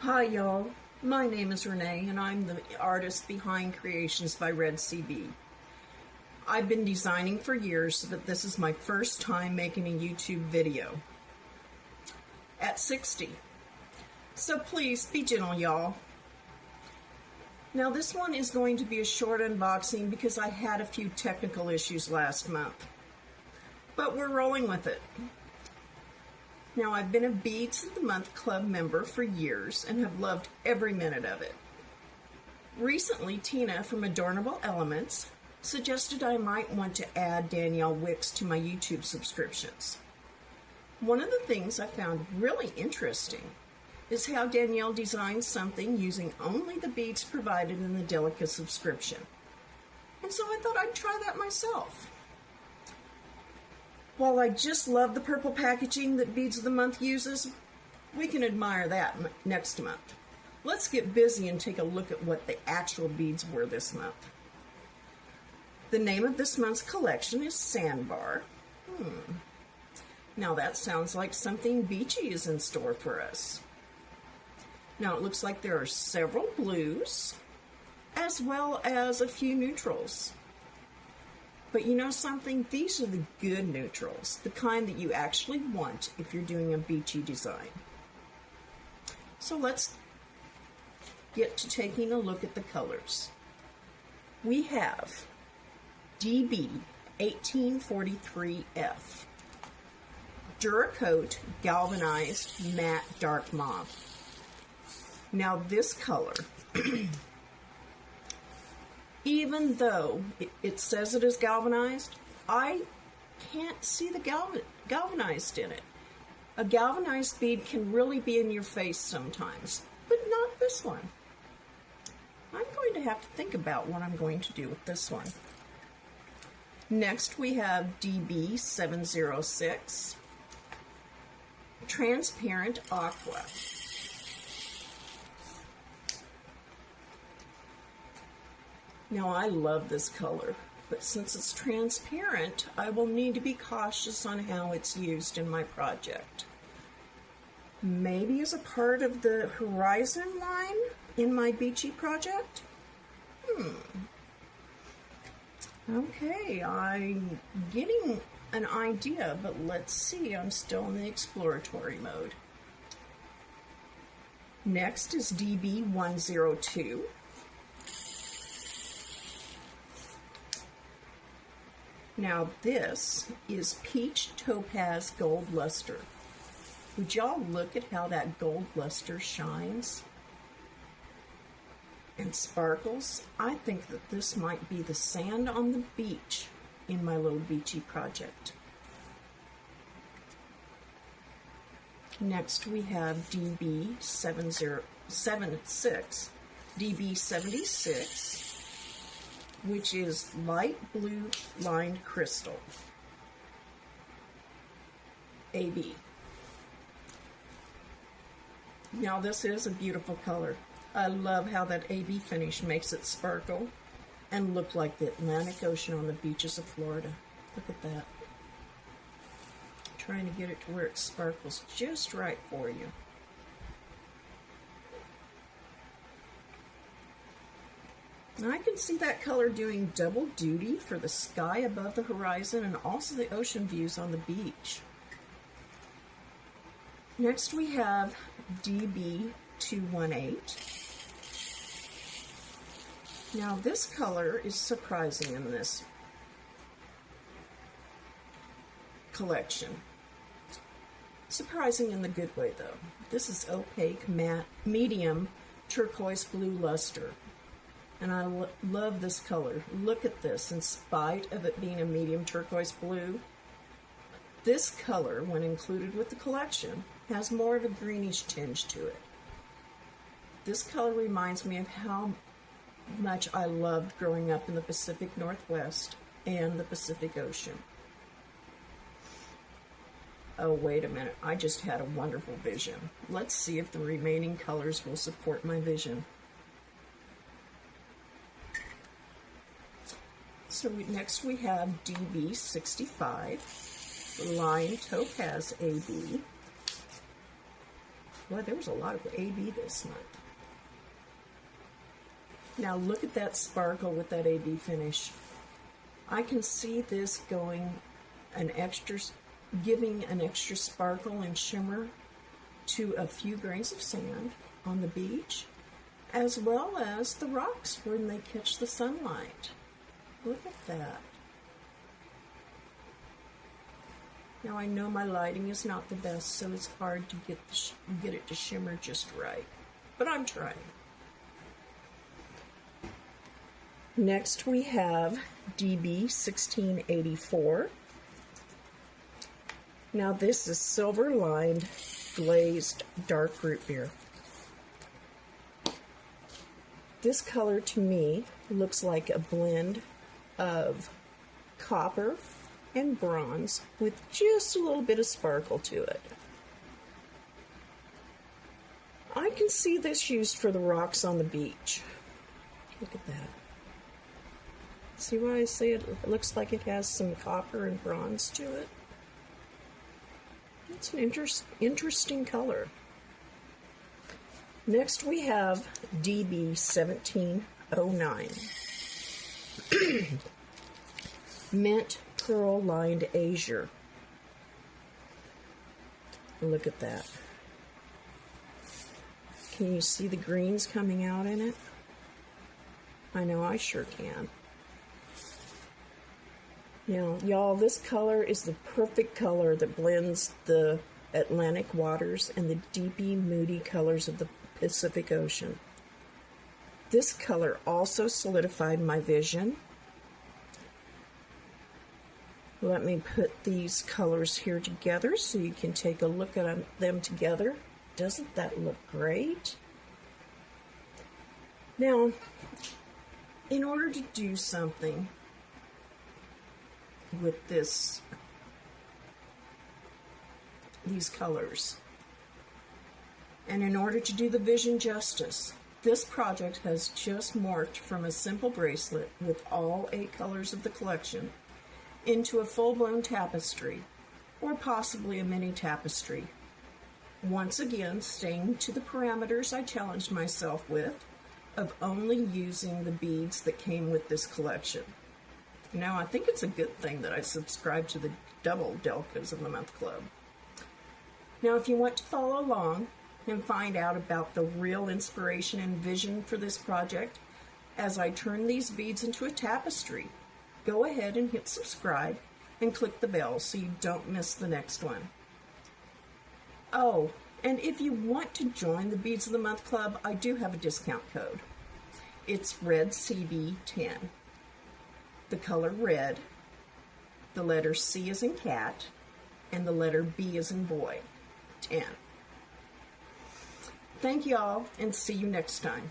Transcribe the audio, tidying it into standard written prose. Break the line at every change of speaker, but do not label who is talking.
Hi y'all, my name is Renee and I'm the artist behind CreationsByRedCB. I've been designing for years, but this is my first time making a YouTube video at 60. So please be gentle, y'all. Now this one is going to be a short unboxing because I had a few technical issues last month, but we're rolling with it. Now, I've been a Beads of the Month Club member for years and have loved every minute of it. Recently, Tina from Adornable Elements suggested I might want to add Danielle wicks to my YouTube subscriptions. One of the things I found really interesting is how Danielle designed something using only the beads provided in the Delica subscription. And so I thought I'd try that myself. While I just love the purple packaging that Beads of the Month uses, we can admire that next month. Let's get busy and take a look at what the actual beads were this month. The name of this month's collection is Sandbar. Now that sounds like something beachy is in store for us. Now it looks like there are several blues, as well as a few neutrals. But you know something? These are the good neutrals, the kind that you actually want if you're doing a beachy design. So let's get to taking a look at the colors. We have DB 1843F, Duracoat Galvanized Matte Dark Mauve. Now this color, even though it says it is galvanized, I can't see the galvanized in it. A galvanized bead can really be in your face sometimes, but not this one. I'm going to have to think about what I'm going to do with this one. Next we have DB 706, Transparent Aqua. Now I love this color, but since it's transparent, I will need to be cautious on how it's used in my project. Maybe as a part of the horizon line in my beachy project? Okay, I'm getting an idea, but let's see, I'm still in the exploratory mode. Next is DB 102. Now this is Peach Topaz Gold Luster. Would y'all look at how that gold luster shines and sparkles? I think that this might be the sand on the beach in my little beachy project. Next we have DB 76, DB 76, which is light blue lined crystal, AB. Now this is a beautiful color. I love how that AB finish makes it sparkle and look like the Atlantic Ocean on the beaches of Florida. Look at that. Trying to get it to where it sparkles just right for you. Now I can see that color doing double duty for the sky above the horizon and also the ocean views on the beach. Next we have DB 218. Now this color is surprising in this collection. Surprising in the good way though. This is opaque matte medium turquoise blue luster. And I love this color. Look at this. In spite of it being a medium turquoise blue, this color, when included with the collection, has more of a greenish tinge to it. This color reminds me of how much I loved growing up in the Pacific Northwest and the Pacific Ocean. Oh, wait a minute. I just had a wonderful vision. Let's see if the remaining colors will support my vision. So next we have DB 65, Lime Topaz AB, Boy, there was a lot of AB this month. Now look at that sparkle with that AB finish. I can see this going giving an extra sparkle and shimmer to a few grains of sand on the beach, as well as the rocks when they catch the sunlight. Look at that. Now I know my lighting is not the best, so it's hard to get it to shimmer just right, but I'm trying. Next we have DB 1684. Now this is silver lined glazed dark root beer. This color to me looks like a blend of copper and bronze with just a little bit of sparkle to it. I can see this used for the rocks on the beach. Look at that. See why I say it looks like it has some copper and bronze to it? It's an interesting color. Next we have DB 1709. Mint Pearl Lined Azure. Look at that. Can you see the greens coming out in it? I know I sure can. Now, y'all, this color is the perfect color that blends the Atlantic waters and the deepy, moody colors of the Pacific Ocean. This color also solidified my vision. Let me put these colors here together so you can take a look at them together. Doesn't that look great? Now, in order to do something with these colors, and in order to do the vision justice, this project has just morphed from a simple bracelet with all 8 colors of the collection into a full-blown tapestry, or possibly a mini tapestry. Once again, staying to the parameters I challenged myself with of only using the beads that came with this collection. Now, I think it's a good thing that I subscribed to the double Delicas of the Month Club. Now, if you want to follow along and find out about the real inspiration and vision for this project as I turn these beads into a tapestry, go ahead and hit subscribe and click the bell so you don't miss the next one. Oh, and if you want to join the Beads of the Month Club, I do have a discount code. It's RedCB10. The color red, the letter C as in cat, and the letter B as in boy, 10. Thank y'all, and see you next time.